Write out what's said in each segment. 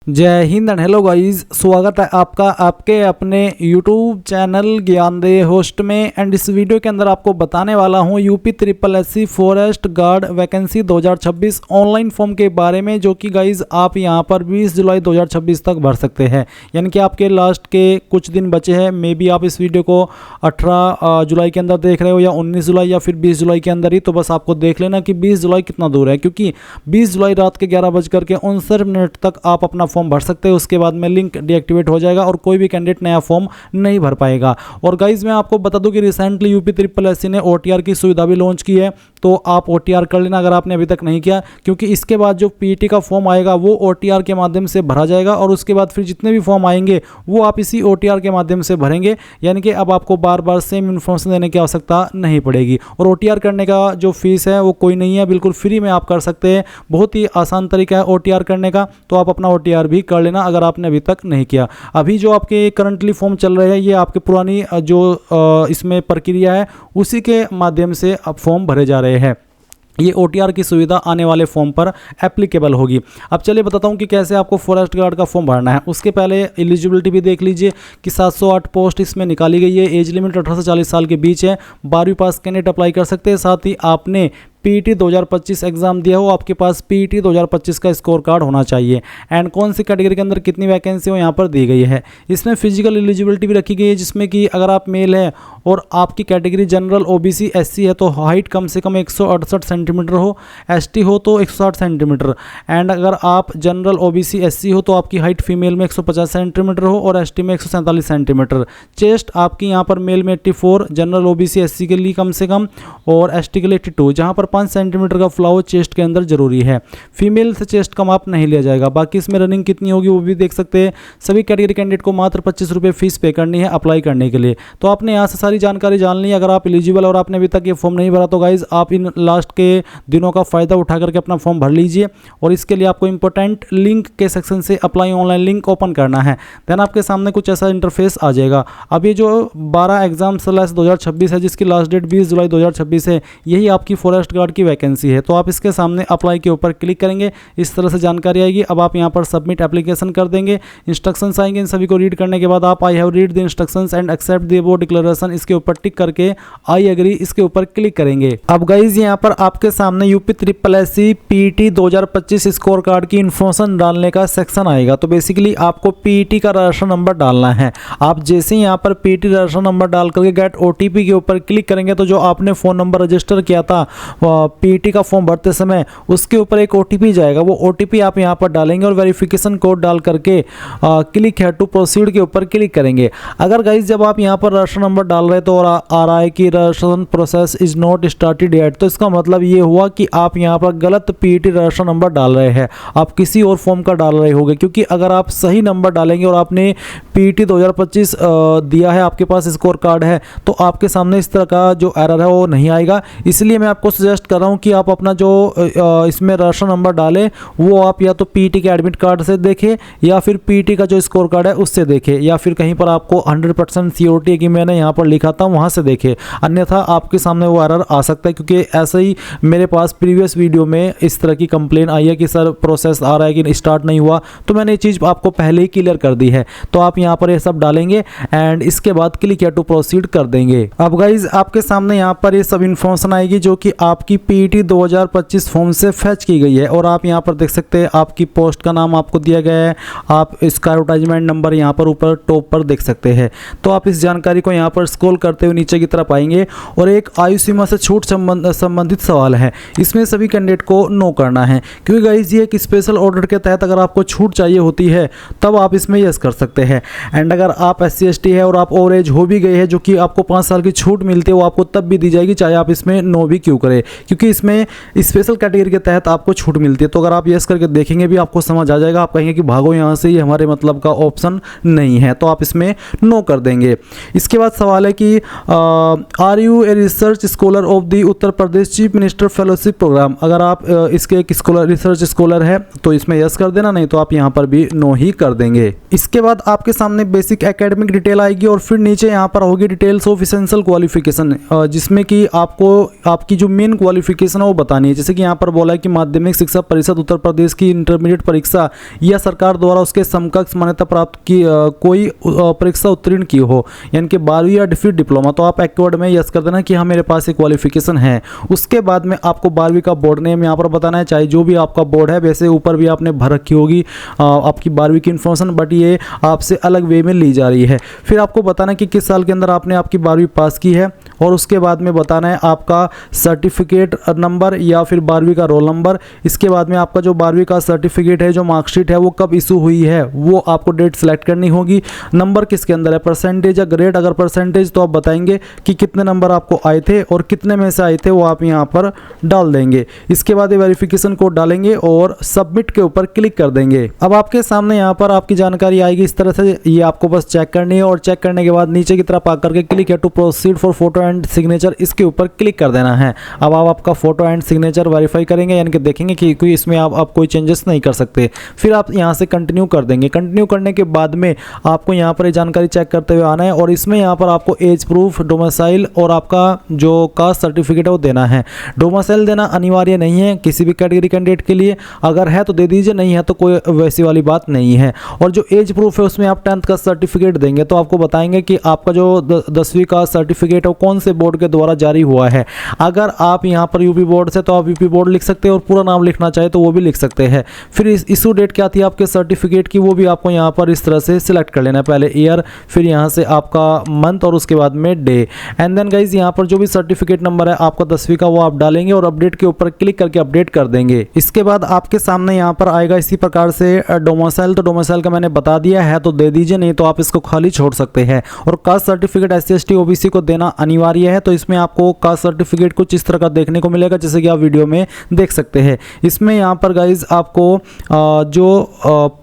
जय Hind and hello guys, स्वागत है आपका आपके अपने YouTube चैनल ज्ञानदेह होस्ट में। एंड इस वीडियो के अंदर आपको बताने वाला हूं UP triple SC forest guard vacancy 2026 online form के बारे में, जो कि गाइस आप यहां पर 20 जुलाई 2026 तक भर सकते हैं। यानी कि आपके लास्ट के कुछ दिन बचे हैं। मे बी आप इस वीडियो को 18 जुलाई के अंदर देख रहे हो या 19 जुलाई या फिर 20 जुलाई के अंदर ही, तो बस आपको देख लेना कि 20 जुलाई कितना दूर है, क्योंकि 20 जुलाई रात के 11:59 तक आप अपना फॉर्म भर सकते हैं। उसके बाद में लिंक डीएक्टिवेट हो जाएगा और कोई भी कैंडिडेट नया फॉर्म नहीं भर पाएगा। और गाइज मैं आपको बता दूं कि रिसेंटली यूपी ट्रिपल एससी ने ओटीआर की सुविधा भी लॉन्च की है, तो आप ओटीआर कर लेना अगर आपने अभी तक नहीं किया, क्योंकि इसके बाद जो पीईटी का फॉर्म आएगा वो ओटीआर के माध्यम से भरा जाएगा और उसके बाद फिर जितने भी फॉर्म आएंगे वो आप इसी ओटीआर के माध्यम से भरेंगे। यानी कि अब आपको बार बार सेम इन्फॉर्मेशन देने की आवश्यकता नहीं पड़ेगी। और ओटीआर करने का जो फीस है वो कोई नहीं है, बिल्कुल फ्री में आप कर सकते हैं। बहुत ही आसान तरीका है ओटीआर करने का, तो आप अपना ओटीआर भी कर लेना अगर आपने अभी तक नहीं किया। अभी जो आपके करंटली फॉर्म चल रहे हैं ये आपके पुरानी जो इसमें प्रक्रिया है उसी के माध्यम से अब फॉर्म भरे जा रहे हैं। ये ओटीआर की सुविधा आने वाले फॉर्म पर एप्लीकेबल होगी। अब चलिए बताता हूँ कि कैसे आपको फॉरेस्ट गार्ड का फॉर्म भरना है। उसके पहले एलिजिबिलिटी भी देख लीजिए कि 708 पोस्ट इसमें निकाली गई है। एज लिमिट 18 से 40 साल के बीच है। 12वीं पास कैंडिडेट अप्लाई कर सकते हैं। साथ ही आपने पीईटी 2025 एग्जाम दिया हो, आपके पास पीईटी 2025 का स्कोर कार्ड होना चाहिए। एंड कौन सी कैटेगरी के अंदर कितनी वैकेंसी हो यहाँ पर दी गई है। इसमें फिजिकल एलिजिबिलिटी भी रखी गई है, जिसमें कि अगर आप मेल है और आपकी कैटेगरी जनरल ओबीसी एससी है तो हाइट कम से कम 168 सेंटीमीटर हो, एसटी हो तो 160 सेंटीमीटर। एंड अगर आप जनरल ओबीसी एससी हो तो आपकी हाइट फीमेल में 150 सेंटीमीटर हो और एसटी में 147 सेंटीमीटर। चेस्ट आपकी यहाँ पर मेल में 84, जनरल ओबीसी एससी के लिए कम से कम और एसटी के लिए 82, जहाँ पर 5 सेंटीमीटर का फ्लावर चेस्ट के अंदर जरूरी है। फीमेल से चेस्ट का माप नहीं लिया जाएगा। बाकी इसमें रनिंग कितनी होगी वो भी देख सकते हैं। सभी कैटेगरी कैंडिडेट को मात्र 25 रुपये फीस पे करनी है अप्लाई करने के लिए। तो आपने यहाँ से सारी जानकारी जान ली। अगर आप एलिजिबल और आपने अभी तक ये फॉर्म नहीं भरा तो गाइज आप इन लास्ट के दिनों का फायदा उठा करके अपना फॉर्म भर लीजिए। और इसके लिए आपको इंपॉर्टेंट लिंक के सेक्शन से अप्लाई ऑनलाइन लिंक ओपन करना है। देन आपके सामने कुछ ऐसा इंटरफेस आ जाएगा। अब ये जो 12 एग्जाम स्लैश 2026 है, जिसकी लास्ट डेट 20 जुलाई 2026 है, यही आपकी फॉरेस्ट गार्ड की वैकेंसी है। तो आप इसके सामने अप्लाई के ऊपर क्लिक करेंगे, इस तरह से जानकारी आएगी। अब आप यहां पर सबमिट एप्लीकेशन कर देंगे। इंस्ट्रक्शंस आएंगे, इन सभी को रीड करने के बाद आप I have read the instructions and accept the above declaration, इसके ऊपर टिक करके आई एग्री इसके ऊपर क्लिक करेंगे। अब गाइज यहां पर आपके सामने UP triple SC PET 2025 score card की इन्फॉर्मेशन डालने का सेक्शन आएगा। तो बेसिकली आपको पीईटी का रजिस्टर नंबर डालना है। आप जैसे ही यहां पर पीईटी रजिस्टर नंबर डाल करके गेट ओटीपी के ऊपर क्लिक करेंगे तो जो आपने फोन नंबर रजिस्टर किया था पीईटी का फॉर्म भरते समय, उसके ऊपर एक ओटीपी जाएगा। वो ओटीपी आप यहां पर डालेंगे और वेरिफिकेशन कोड डाल करके क्लिक है टू प्रोसीड के ऊपर क्लिक करेंगे। अगर गाइस जब आप यहां पर रजिस्टर नंबर डाल रहे तो आ रहा है कि registration process is not started yet, तो इसका मतलब ये हुआ कि आप यहां पर गलत पीईटी रजिस्टर नंबर डाल रहे हैं। आप किसी और फॉर्म का डाल रहे होंगे, क्योंकि अगर आप सही नंबर डालेंगे और आपने पीईटी 2025 दिया है, आपके पास स्कोर कार्ड है, तो आपके सामने इस तरह का जो एरर है वो नहीं आएगा। इसलिए मैं आपको सजेस्ट कर रहा हूं कि आप अपना जो इसमें रजिस्टर नंबर डालें वो आप या तो पीईटी के एडमिट कार्ड से देखें या फिर पीईटी का जो स्कोर कार्ड है उससे देखें, या फिर कहीं पर आपको 100% सियोरिटी की मैंने यहाँ पर लिखा था वहाँ से देखें। अन्यथा आपके सामने वो एरर आ सकता है, क्योंकि ऐसे ही मेरे पास प्रीवियस वीडियो में इस तरह की कंप्लेन आई है कि सर प्रोसेस आ रहा है कि स्टार्ट नहीं हुआ, तो मैंने ये चीज़ आपको पहले ही क्लियर कर दी है। तो आप यहाँ पर ये सब डालेंगे एंड इसके बाद क्लिक या टू प्रोसीड कर देंगे। अब गाइज आपके सामने यहाँ पर ये सब इन्फॉर्मेशन आएगी जो कि आपकी पीईटी 2025 फॉर्म से फैच की गई है। और आप यहाँ पर देख सकते हैं आपकी पोस्ट का नाम आपको दिया गया है। आप इसका एडवर्टाइजमेंट नंबर यहाँ पर ऊपर टॉप पर देख सकते हैं। तो आप इस जानकारी को यहाँ पर स्क्रॉल करते हुए नीचे की तरफ आएंगे और एक आयु सीमा से छूट संबंधित सवाल है। इसमें सभी कैंडिडेट को नो करना है, क्योंकि गाइज ये एक स्पेशल ऑर्डर के तहत अगर आपको छूट चाहिए होती है तब आप इसमें यस कर सकते हैं। एंड अगर आप SC ST है और आप ओवर एज हो भी गए हैं, जो कि आपको 5 साल की छूट मिलती है, वो आपको तब भी दी जाएगी चाहे आप इसमें नो भी क्यों करें, क्योंकि इसमें स्पेशल कैटेगरी के तहत आपको छूट मिलती है। तो अगर आप यस करके देखेंगे भी आपको समझ आ जाएगा। आप कहेंगे कि भागो यहाँ से, ये हमारे मतलब का ऑप्शन नहीं है, तो आप इसमें नो कर देंगे। इसके बाद सवाल है कि are you a research scholar of the Uttar Pradesh chief minister fellowship programme. अगर आप इसके एक रिसर्च स्कॉलर है तो इसमें यस कर देना, नहीं तो आप यहाँ पर भी नो ही कर देंगे। इसके बाद आपके सामने बेसिक एकेडमिक डिटेल आएगी और फिर नीचे यहाँ पर होगी डिटेल्स ऑफ एसेंशियल क्वालिफिकेशन, जिसमें कि आपको आपकी जो मेन क्वालिफिकेशन है वो बतानी है। जैसे कि यहाँ पर बोला है कि माध्यमिक शिक्षा परिषद उत्तर प्रदेश की इंटरमीडिएट परीक्षा या सरकार द्वारा उसके समकक्ष मान्यता प्राप्त की कोई परीक्षा उत्तीर्ण की हो, यानी कि 12वीं या फिर डिप्लोमा, तो आप एक्वर्ड में यस कर देना कि हाँ मेरे पास ये क्वालिफिकेशन है। उसके बाद में आपको 12वीं का बोर्ड नेम यहाँ पर बताना है, चाहे जो भी आपका बोर्ड है, वैसे ऊपर भी आपने भर रखी होगी आपकी 12वीं की इन्फॉर्मेशन, बट ये आपसे अलग वे में ली जा रही है। फिर आपको बताना है कि किस साल के अंदर आपने आपकी 12वीं पास की है, और उसके बाद में बताना है आपका सर्टिफिकेट नंबर या फिर 12वीं का रोल नंबर। इसके बाद में आपका जो 12वीं का सर्टिफिकेट है, जो मार्कशीट है, वो कब इशू हुई है वो आपको डेट सेलेक्ट करनी होगी। नंबर किसके अंदर है, परसेंटेज या ग्रेड। अगर परसेंटेज तो आप बताएंगे कि कितने नंबर आपको आए थे और कितने में से आए थे, वो आप यहाँ पर डाल देंगे। इसके बाद ये वेरिफिकेशन कोड डालेंगे और सबमिट के ऊपर क्लिक कर देंगे। अब आपके सामने यहाँ पर आपकी जानकारी आएगी इस तरह से, ये आपको बस चेक करनी है और चेक करने के बाद नीचे की तरफ आकर के क्लिक है to proceed for photo and signature, इसके ऊपर क्लिक कर देना है। अब आप आपका फोटो एंड सिग्नेचर वेरीफाई करेंगे, यानी कि देखेंगे कि कोई इसमें आप कोई चेंजेस नहीं कर सकते। फिर आप यहाँ से कंटिन्यू कर देंगे। कंटिन्यू करने के बाद में आपको यहाँ पर जानकारी चेक करते हुए आना है और इसमें यहाँ पर आपको एज प्रूफ, डोमिसाइल और आपका जो कास्ट सर्टिफिकेट है वो देना है। डोमिसाइल देना अनिवार्य नहीं है किसी भी कैटेगरी कैंडिडेट के लिए, अगर है तो दे दीजिए, नहीं है तो कोई वैसी वाली बात नहीं है। और जो एज प्रूफ है उसमें आप 10th का सर्टिफिकेट देंगे, तो आपको बताएंगे कि आपका जो 10वीं का सर्टिफिकेट है वो कौन से बोर्ड के द्वारा जारी हुआ है। अगर आप यहाँ पर यूपी बोर्ड से तो आप यूपी बोर्ड लिख सकते हैं और पूरा नाम लिखना चाहे तो वो भी लिख सकते हैं। फिर इशू डेट क्या थी आपके सर्टिफिकेट की, वो भी आपको यहाँ पर इस तरह से सिलेक्ट कर लेना है। पहले ईयर, फिर यहाँ से आपका मंथ और उसके बाद में डे। एंड देन गाइज यहाँ पर जो भी सर्टिफिकेट नंबर है आपका 10वीं का, वो आप डालेंगे और अपडेट के ऊपर क्लिक करके अपडेट कर देंगे। इसके बाद आपके सामने यहाँ पर आएगा इसी प्रकार से डोमिसाइल। तो डोमिसाइल का मैंने बता दिया है तो दे दीजिए, नहीं तो आप इसको खाली छोड़ सकते हैं। और caste certificate SC ST OBC को देना अनिवार्य है, तो इसमें आपको कास्ट सर्टिफिकेट कुछ इस तरह का देखने को मिलेगा, जैसे कि आप वीडियो में देख सकते हैं। इसमें यहाँ पर गाइज आपको जो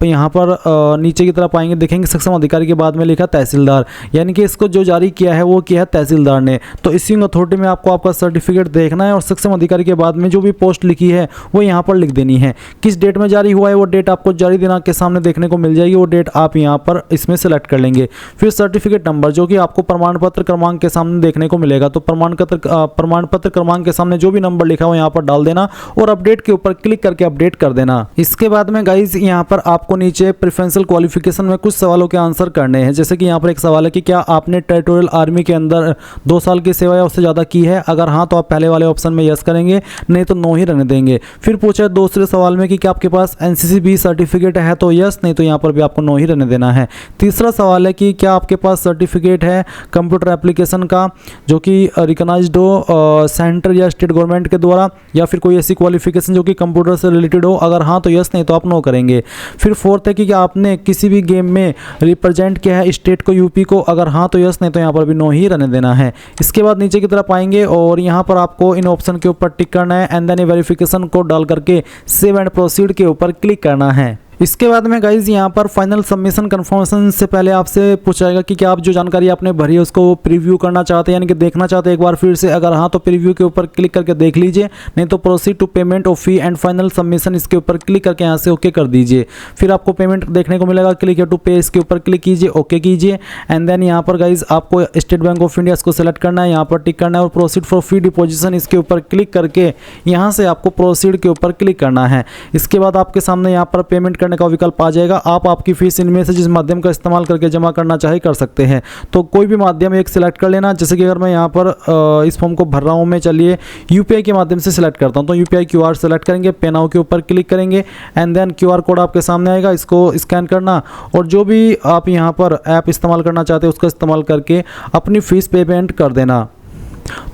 यहाँ पर नीचे की तरफ आएंगे, देखेंगे सक्षम अधिकारी के बाद में लिखा तहसीलदार, यानी कि इसको जो जारी किया है वो किया है तहसीलदार ने। तो इसिंग अथॉरिटी में आपको आपका सर्टिफिकेट देखना है और सक्षम अधिकारी के बाद में जो भी पोस्ट लिखी है वो यहाँ पर लिख देनी है। किस डेट में जारी हुआ है वो डेट आपको जारी दिनांक के सामने देखने को मिल जाएगी, वो डेट आप यहाँ पर इसमें सेलेक्ट कर लेंगे। फिर सर्टिफिकेट नंबर जो कि आपको प्रमाण पत्र क्रमांक के सामने देखने को मिलेगा, तो प्रमाण पत्र क्रमांक के सामने जो भी नंबर लिखा हो यहाँ पर डाल देना और अपडेट के ऊपर क्लिक करके अपडेट कर देना। इसके बाद में गाइज यहाँ पर आपको नीचे प्रेफरेंशियल क्वालिफिकेशन में कुछ सवालों के आंसर करने हैं। जैसे कि यहाँ पर एक सवाल है कि क्या आपने टेरिटोरियल आर्मी के अंदर 2 साल की सेवा या उससे ज़्यादा की है, अगर हाँ तो आप पहले वाले ऑप्शन में यस करेंगे, नहीं तो नो ही रहने देंगे। फिर पूछा दूसरे सवाल में कि क्या आपके पास NCC-B सर्टिफिकेट है, तो यस, नहीं तो यहाँ पर भी आपको नो ही रहने देना है। तीसरा सवाल है कि क्या आपके पास सर्टिफिकेट है कंप्यूटर एप्लीकेशन का जो कि रिकॉग्नाइज्ड हो सेंटर या स्टेट गवर्नमेंट के द्वारा, या फिर कोई ऐसी क्वालिफिकेशन जो कि कंप्यूटर से रिलेटेड हो, अगर हाँ तो यस, नहीं तो आप नो करेंगे। फिर फोर्थ है कि क्या आपने किसी भी गेम में रिप्रेजेंट किया है स्टेट को, यूपी को, अगर हाँ तो यस, नहीं तो यहाँ पर भी नो ही रहने देना है। इसके बाद नीचे की तरफ आएंगे और यहाँ पर आपको इन ऑप्शन के ऊपर टिक करना है एंड देन वेरिफिकेशन कोड डाल करके सेव एंड प्रोसीड के ऊपर क्लिक करना है। इसके बाद में गाइज यहाँ पर फाइनल सबमिशन कंफर्मेशन से पहले आपसे पूछाएगा कि क्या आप जो जानकारी आपने भरी है उसको प्रीव्यू करना चाहते हैं, यानी कि देखना चाहते हैं एक बार फिर से। अगर हाँ तो प्रीव्यू के ऊपर क्लिक करके देख लीजिए, नहीं तो proceed to payment of fee and final submission इसके ऊपर क्लिक करके यहाँ से ओके कर दीजिए। फिर आपको पेमेंट देखने को मिलेगा, क्लिक टू पे इसके ऊपर क्लिक कीजिए, ओके कीजिए। एंड देन यहाँ पर गाइज आपको स्टेट बैंक ऑफ इंडिया इसको सेलेक्ट करना है, यहाँ पर टिक करना है और प्रोसीड फॉर फी डिपोजिशन इसके ऊपर क्लिक करके यहाँ से आपको प्रोसीड के ऊपर क्लिक करना है। इसके बाद आपके सामने यहाँ पर पेमेंट करने का विकल्प आ जाएगा। आप आपकी फीस इनमें से जिस माध्यम का इस्तेमाल करके जमा करना चाहे कर सकते हैं, तो कोई भी माध्यम एक सिलेक्ट कर लेना। जैसे कि अगर मैं यहाँ पर इस फॉर्म को भर रहा हूँ, मैं चलिए UPI के माध्यम से सिलेक्ट करता हूँ, तो UPI QR सेलेक्ट करेंगे, पे नाउ के ऊपर क्लिक करेंगे एंड देन QR कोड आपके सामने आएगा, इसको स्कैन करना और जो भी आप यहाँ पर ऐप इस्तेमाल करना चाहते हैं उसका इस्तेमाल करके अपनी फीस पेमेंट कर देना।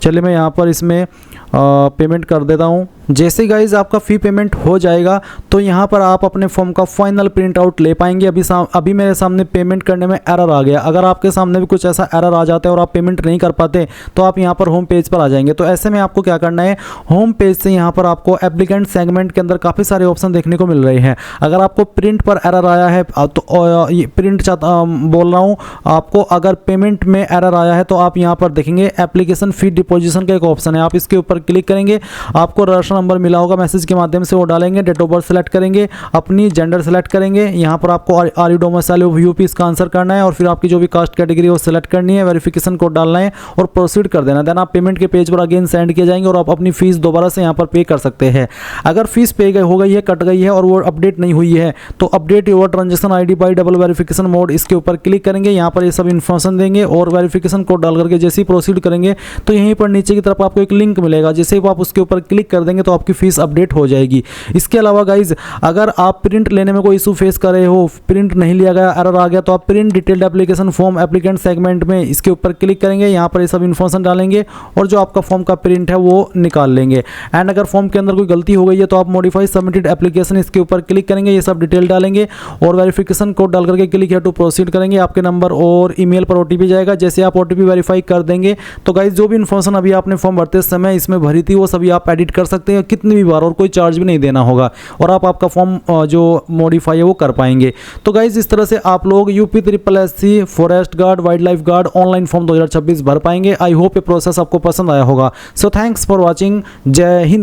चलिए मैं यहाँ पर इसमें पेमेंट कर देता हूँ। जैसे गाइज आपका फ़ी पेमेंट हो जाएगा तो यहाँ पर आप अपने फॉर्म का फाइनल प्रिंट आउट ले पाएंगे। अभी मेरे सामने पेमेंट करने में एरर आ गया। अगर आपके सामने भी कुछ ऐसा एरर आ जाता है और आप पेमेंट नहीं कर पाते तो आप यहाँ पर होम पेज पर आ जाएंगे। तो ऐसे में आपको क्या करना है, होम पेज से यहाँ पर आपको एप्लीकेंट सेगमेंट के अंदर काफ़ी सारे ऑप्शन देखने को मिल रहे हैं। अगर आपको प्रिंट पर एरर आया है तो ये प्रिंट बोल रहा हूँ आपको, अगर पेमेंट में एरर आया है तो आप यहाँ पर देखेंगे एप्लीकेशन फ़ी डिपोजिशन का एक ऑप्शन है, आप इसके ऊपर क्लिक करेंगे। आपको रजिस्टर नंबर मिला होगा मैसेज के माध्यम से, वो डालेंगे, डेट ऑफ बर्थ सेलेक्ट करेंगे, अपनी जेंडर सेलेक्ट करेंगे। यहाँ पर आपको are you domicile of UP इसका आंसर करना है और फिर आपकी जो भी कास्ट कैटेगरी वो सेलेक्ट करनी है, वेरिफिकेशन कोड डालना है और प्रोसीड कर देना। देन आप पेमेंट के पेज पर अगेन सेंड किए जाएंगे और आप अपनी फीस दोबारा से यहाँ पर पे कर सकते हैं। अगर फीस पे हो गई है, कट गई है और वो अपडेट नहीं हुई है तो update your transaction ID bye double verification mode, इसके ऊपर क्लिक करेंगे। यहाँ पर ये सब इन्फॉर्मेशन देंगे और वेरिफिकेशन कोड डाल करके जैसे ही प्रोसीड करेंगे तो यहीं पर नीचे की तरफ आपको एक लिंक मिलेगा, जैसे ही आप उसके ऊपर क्लिक कर देंगे तो आपकी फीस अपडेट हो जाएगी। इसके अलावा गाइज अगर आप प्रिंट लेने में कोई इशू फेस कर रहे हो, प्रिंट नहीं लिया गया, एरर आ गया, तो आप print detailed application form applicant segment में इसके ऊपर क्लिक करेंगे। यहाँ पर ये सब इन्फॉर्मेशन डालेंगे और जो आपका फॉर्म का प्रिंट है वो निकाल लेंगे। एंड अगर फॉर्म के अंदर कोई गलती हो गई है तो आप मॉडिफाई सबमिटेड एप्लीकेशन इसके ऊपर क्लिक करेंगे, ये सब डिटेल डालेंगे और वेरिफिकेशन कोड डाल करके क्लिक है टू प्रोसीड करेंगे। आपके नंबर और ईमेल पर ओटीपी जाएगा। जैसे आप ओटीपी वेरीफाई कर देंगे तो गाइज जो भी इन्फॉर्मेशन अभी आपने फॉर्म भरते समय इसमें भरी थी वो सभी आप एडिट कर सकते हैं कितनी भी बार, और कोई चार्ज भी नहीं देना होगा और आप आपका फॉर्म जो मॉडिफाई है वो कर पाएंगे। तो गाइज इस तरह से आप लोग UPSSC forest guard, wild life guard online form 2026 भर पाएंगे। आई होप ये प्रोसेस आपको पसंद आया होगा। So thanks for watching. जय हिंद।